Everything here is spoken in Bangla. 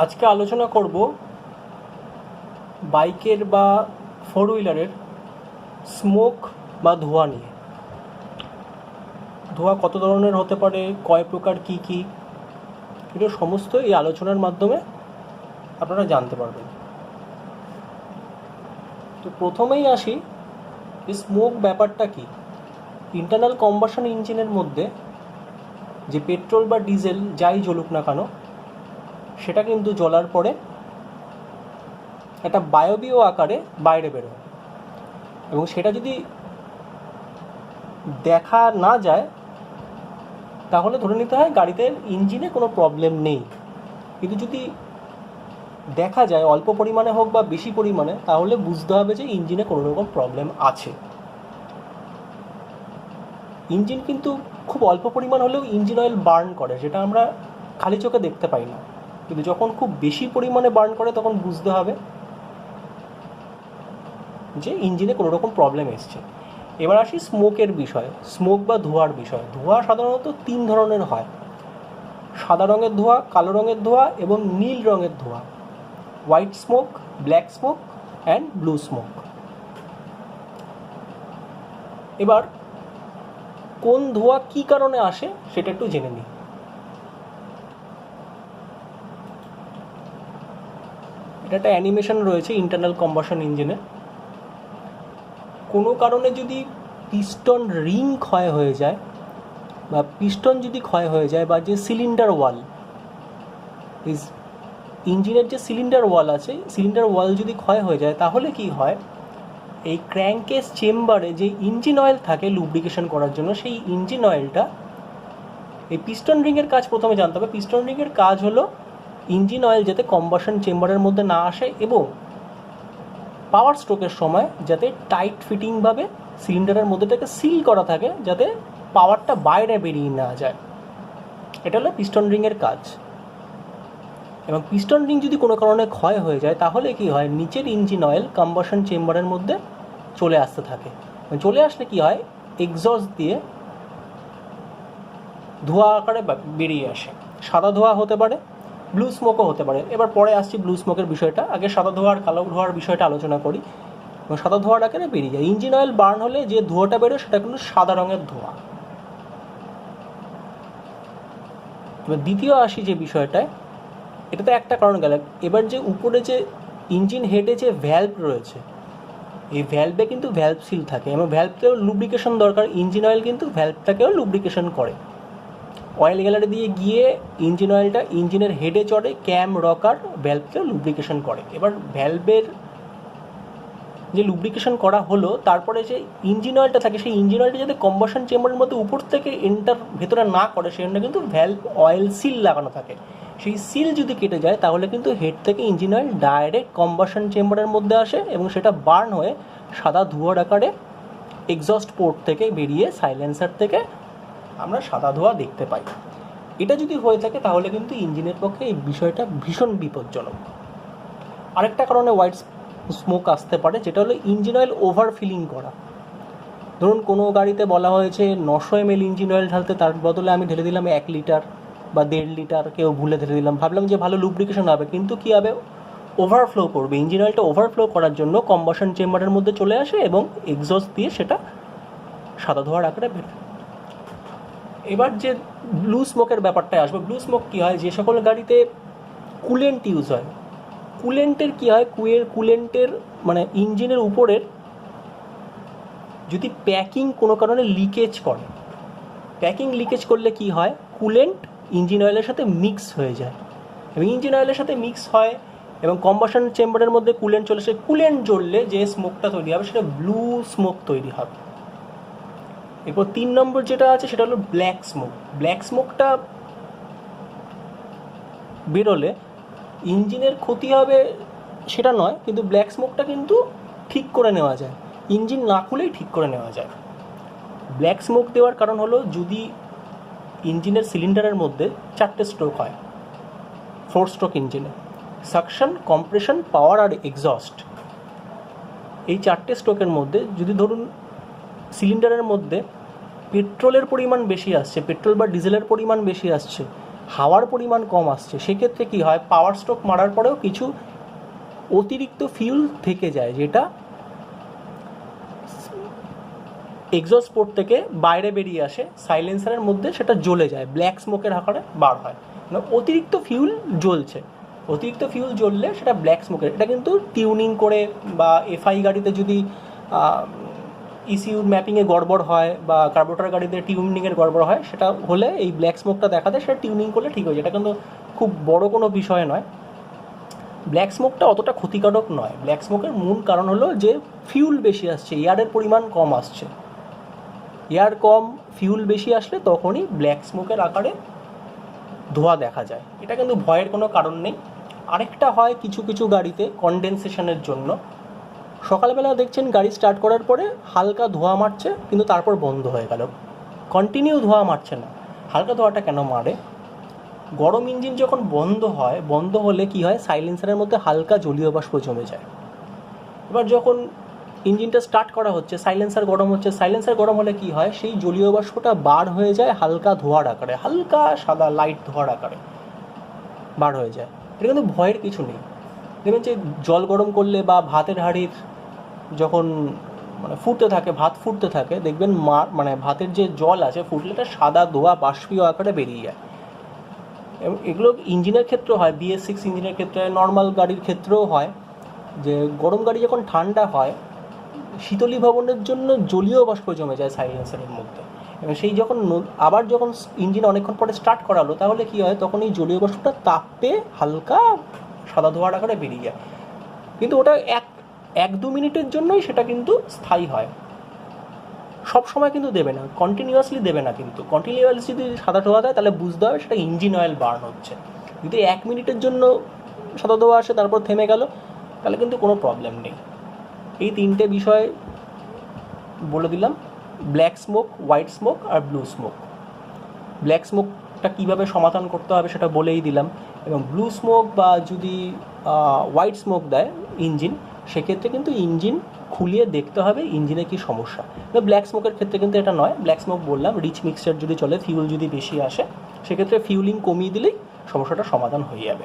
আজকে আলোচনা করব বাইকের বা ফোর হুইলারের স্মোক বা ধোঁয়া নিয়ে। ধোঁয়া কত ধরনের হতে পারে, কয় প্রকার, কী কী, এগুলো সমস্ত এই আলোচনার মাধ্যমে আপনারা জানতে পারবেন। তো প্রথমেই আসি, এই স্মোক ব্যাপারটা কি। ইন্টারনাল কম্বাশন ইঞ্জিনের মধ্যে যে পেট্রোল বা ডিজেল যাই জ্বলুক না কেন, সেটা কিন্তু জ্বলার পরে একটা বায়বীয় আকারে বাইরে বেরোয়, এবং সেটা যদি দেখা না যায় তাহলে ধরে নিতে হয় গাড়িতে ইঞ্জিনে কোনো প্রবলেম নেই। কিন্তু যদি দেখা যায় অল্প পরিমাণে হোক বা বেশি পরিমাণে, তাহলে বুঝতে হবে যে ইঞ্জিনে কোনো রকম প্রবলেম আছে। ইঞ্জিন কিন্তু খুব অল্প পরিমাণ হলেও ইঞ্জিন অয়েল বার্ন করে, যেটা আমরা খালি চোখে দেখতে পাই না, কিন্তু যখন খুব বেশি পরিমাণে বার্ন করে তখন বুঝতে হবে যে ইঞ্জিনে কোনো রকম প্রবলেম এসছে। এবার আসি স্মোকের বিষয়, স্মোক বা ধোঁয়ার বিষয়। ধোঁয়া সাধারণত 3 ধরনের হয়: সাদা রঙের ধোঁয়া, কালো রঙের ধোঁয়া এবং নীল রঙের ধোঁয়া। White smoke, black smoke and blue smoke. এবার কোন ধোঁয়া কী কারণে আসে সেটা একটু জেনে নিই। এটা একটা অ্যানিমেশন রয়েছে ইন্টারনাল কম্বাশন ইঞ্জিনে। কোনো কারণে যদি পিস্টন রিং ক্ষয় হয়ে যায়, বা পিস্টন যদি ক্ষয় হয়ে যায়, বা যে সিলিন্ডার ওয়াল, ইঞ্জিনের যে সিলিন্ডার ওয়াল আছে, সিলিন্ডার ওয়াল যদি ক্ষয় হয়ে যায়, তাহলে কি হয়, এই ক্র্যাঙ্কেস চেম্বারে যে ইঞ্জিন অয়েল থাকে লুব্রিকেশন করার জন্য, সেই ইঞ্জিন অয়েলটা, এই পিস্টন রিংয়ের কাজ প্রথমে জানতে হবে। পিস্টন রিংয়ের কাজ হলো ইঞ্জিন অয়েল যাতে কম্বাশন চেম্বারের মধ্যে না আসে, এবং পাওয়ার স্ট্রোকের সময় যাতে টাইট ফিটিংভাবে সিলিন্ডারের মধ্যেটাকে সিল করা থাকে, যাতে পাওয়ারটা বাইরে বেরিয়ে না যায়। এটা হলো পিস্টন রিংয়ের কাজ। এবং পিস্টন রিং যদি কোনো কারণে ক্ষয় হয়ে যায়, তাহলে কি হয়, নিচের ইঞ্জিন অয়েল কম্বাশন চেম্বারের মধ্যে চলে আসতে থাকে। চলে আসলে কি হয়, এক্সস্ট দিয়ে ধোঁয়া আকারে বেরিয়ে আসে। সাদা ধোঁয়া হতে পারে, ব্লু স্মোকও হতে পারে। এবার পরে আসছি ব্লু স্মোকের বিষয়টা, আগে সাদা ধোঁয়া আর কালো ধোঁয়ার বিষয়টা আলোচনা করি। এবং সাদা ধোঁয়ার আকারে বেরিয়ে যায়। ইঞ্জিন অয়েল বার্ন হলে যে ধোঁয়াটা বেরোয় সেটা কিন্তু সাদা রঙের ধোঁয়া। এবার দ্বিতীয় আসি যে বিষয়টায়, এটা তো একটা কারণ গেল। এবার যে উপরে যে ইঞ্জিন হেডে যে ভ্যালভ রয়েছে, এই ভ্যালভে কিন্তু ভ্যালভ সিল থাকে, এবং ভ্যালভকেও লুব্রিকেশন দরকার। ইঞ্জিন অয়েল কিন্তু ভ্যালভটাকেও লুব্রিকেশন করে। অয়েল গ্যালারি দিয়ে গিয়ে ইঞ্জিন অয়েলটা ইঞ্জিনের হেডে চড়ে, ক্যাম, রকার, ভ্যালভকেও লুব্রিকেশন করে। এবার ভ্যালভের যে লুব্রিকেশন করা হলো, তারপরে যে ইঞ্জিন অয়েলটা থাকে, সেই ইঞ্জিন অয়েলটা যাতে কম্বাশন চেম্বারের মধ্যে উপর থেকে ভেতরে না করে, সেজন্য কিন্তু ভ্যালভ অয়েল সিল লাগানো থাকে। সেই সিল যদি কেটে যায়, তাহলে কিন্তু হেড থেকে ইঞ্জিন অয়েল ডাইরেক্ট কম্বাশন চেম্বারের মধ্যে আসে, এবং সেটা বার্ন হয়ে সাদা ধোঁয়ার আকারে এক্সস্ট পোর্ট থেকে বেরিয়ে সাইলেন্সার থেকে আমরা সাদা ধোঁয়া দেখতে পাই। এটা যদি হয়ে থাকে তাহলে কিন্তু ইঞ্জিনের পক্ষে এই বিষয়টা ভীষণ বিপজ্জনক। আরেকটা কারণে হোয়াইট স্মোক আসতে পারে, যেটা হলো ইঞ্জিন অয়েল ওভার ফিলিং করা। ধরুন কোনো গাড়িতে বলা হয়েছে 900 ml ইঞ্জিন অয়েল ঢালতে, তার বদলে আমি ঢেলে দিলাম 1 লিটার বা 1.5 লিটার, কেউ ভুলে ঢেলে দিলাম, ভাবলাম যে ভালো লুব্রিকেশন হবে, কিন্তু কী হবে, ওভারফ্লো করবে। ইঞ্জিন অয়েলটা ওভারফ্লো করার জন্য কম্বাশন চেম্বারের মধ্যে চলে আসে, এবং এক্সস্ট দিয়ে সেটা সাদা ধোঁয়ার আকারে বেরোয়। এবার যে ব্লু স্মোকের ব্যাপারটায় আসবে। ব্লু স্মোক কী হয়, যে সকল গাড়িতে কুলেন্ট ইউজ হয়, কুলেন্টের কী হয়, কুলেন্টের মানে ইঞ্জিনের উপরের যদি প্যাকিং কোনো কারণে লিকেজ করে, প্যাকিং লিকেজ করলে কি হয়, কুলেন্ট ইঞ্জিন অয়েলের সাথে মিক্স হয়ে যায়, এবং ইঞ্জিন অয়েলের সাথে মিক্স হয় এবং কম্বাশন চেম্বারের মধ্যে কুলেন্ট চলে আসে। কুলেন্ট জ্বললে যে স্মোকটা তৈরি হবে সেটা ব্লু স্মোক তৈরি হবে। এরপর 3 নম্বর যেটা আছে সেটা হলো ব্ল্যাক স্মোক। ব্ল্যাক স্মোকটা বেরোলে ইঞ্জিনের ক্ষতি হবে সেটা নয়, কিন্তু ব্ল্যাক স্মোকটা কিন্তু ঠিক করে নেওয়া যায়, ইঞ্জিন না খুলেই ঠিক করে নেওয়া যায়। ব্ল্যাক স্মোক দেওয়ার কারণ হলো, যদি ইঞ্জিনের সিলিন্ডারের মধ্যে 4টে স্ট্রোক হয়, 4 স্ট্রোক ইঞ্জিনে, সাকশন, কম্প্রেশন, পাওয়ার আর এক্সস্ট, এই 4টে স্ট্রোকের মধ্যে যদি ধরুন সিলিন্ডারের মধ্যে পেট্রোলের পরিমাণ বেশি আসছে, পেট্রোল বা ডিজেলের পরিমাণ বেশি আসছে, হাওয়ার পরিমাণ কম আসছে, সেক্ষেত্রে কী হয়, পাওয়ার স্ট্রোক মারার পরেও কিছু অতিরিক্ত ফিউল থেকে যায়, যেটা এক্সস্ট পোর্ট থেকে বাইরে বেরিয়ে আসে সাইলেন্সারের মধ্যে, সেটা জ্বলে যায়, ব্ল্যাক স্মোকের আকারে বার হয়। মানে অতিরিক্ত ফিউল জ্বলছে, অতিরিক্ত ফিউল জ্বললে সেটা ব্ল্যাক স্মোকের। এটা কিন্তু টিউনিং করে বা এফআই গাড়িতে যদি ইসিউ ম্যাপিংয়ে গড়বড় হয় বা কার্বোরেটর গাড়িতে টিউনিংয়ের গড়বড় হয়, সেটা হলে এই ব্ল্যাক স্মোকটা দেখা দেয়, সেটা টিউনিং করলে ঠিক হয়ে যায়। এটা কিন্তু খুব বড় কোনো বিষয় নয়। ব্ল্যাক স্মোকটা অতটা ক্ষতিকারক নয়। ব্ল্যাক স্মোকের মূল কারণ হলো যে ফিউল বেশি আসছে, এয়ারের পরিমাণ কম আসছে। এয়ার কম, ফিউল বেশি আসলে তখনই ব্ল্যাক স্মোকের আকারে ধোঁয়া দেখা যায়। এটা কিন্তু ভয়ের কোনো কারণ নেই। আরেকটা হয় কিছু কিছু গাড়িতে কনডেনসেশনের জন্য, সকালবেলা দেখছেন গাড়ি স্টার্ট করার পরে হালকা ধোঁয়া মারছে, কিন্তু তারপর বন্ধ হয়ে গেল, কন্টিনিউ ধোঁয়া মারছে না। হালকা ধোঁয়াটা কেন মারে? গরম ইঞ্জিন যখন বন্ধ হয়, বন্ধ হলে কি হয়, সাইলেন্সারের মধ্যে হালকা জলীয় বাষ্প জমে যায়। এবার যখন ইঞ্জিনটা স্টার্ট করা হচ্ছে, সাইলেন্সার গরম হচ্ছে, সাইলেন্সার গরম হলে কি হয়, সেই জলীয় বাষ্পটা বার হয়ে যায় হালকা ধোঁয়ার আকারে, হালকা সাদা লাইট ধোঁয়ার আকারে বার হয়ে যায়। এটা কিন্তু ভয়ের কিছু নেই। দেখবেন যে জল গরম করলে বা ভাতের হাঁড়ির যখন মানে ফুটতে থাকে, ভাত ফুটতে থাকে, দেখবেন মানে ভাতের যে জল আছে ফুটলে এটা সাদা ধোঁয়া বাষ্পীয় আকারে বেরিয়ে যায়। এবং এগুলো ইঞ্জিনের ক্ষেত্রেও হয়, BS6 ইঞ্জিনের ক্ষেত্রে, নর্মাল গাড়ির ক্ষেত্রেও হয়, যে গরম গাড়ি যখন ঠান্ডা হয়, শীতলীভবনের জন্য জলীয় বাষ্প জমে যায় সাইলেন্সারের মধ্যে, এবং সেই যখন আবার যখন ইঞ্জিন অনেকক্ষণ পরে স্টার্ট করালো, তাহলে কী হয়, তখন এই জলীয় বাষ্পটা তাপ পেয়ে হালকা সাদা ধোঁয়ার আকারে বেরিয়ে যায়। কিন্তু ওটা এক দু মিনিটের জন্যই সেটা কিন্তু স্থায়ী হয়, সব সময় কিন্তু দেবে না, কন্টিনিউয়াসলি দেবে না। কিন্তু কন্টিনিউয়াসলি যদি সাদা ধোঁয়া দেয়, তাহলে বুঝতে হবে সেটা ইঞ্জিন অয়েল বার্ন হচ্ছে। যদি 1 মিনিটের জন্য সাদা ধোঁয়া আসে তারপর থেমে গেল, তাহলে কিন্তু কোনো প্রবলেম নেই। এই 3টে বিষয় বলে দিলাম, ব্ল্যাক স্মোক, হোয়াইট স্মোক আর ব্লু স্মোক। ব্ল্যাক স্মোকটা কীভাবে সমাধান করতে হবে সেটা বলেই দিলাম, এবং ব্লু স্মোক বা যদি হোয়াইট স্মোক দেয় ইঞ্জিন, সেক্ষেত্রে কিন্তু ইঞ্জিন খুলিয়ে দেখতে হবে ইঞ্জিনে কী সমস্যা। ব্ল্যাক স্মোকের ক্ষেত্রে কিন্তু এটা নয়। ব্ল্যাক স্মোক বললাম, রিচ মিক্সচার যদি চলে, ফিউল যদি বেশি আসে, সেক্ষেত্রে ফিউলিং কমিয়ে দিলেই সমস্যাটা সমাধান হয়ে যাবে।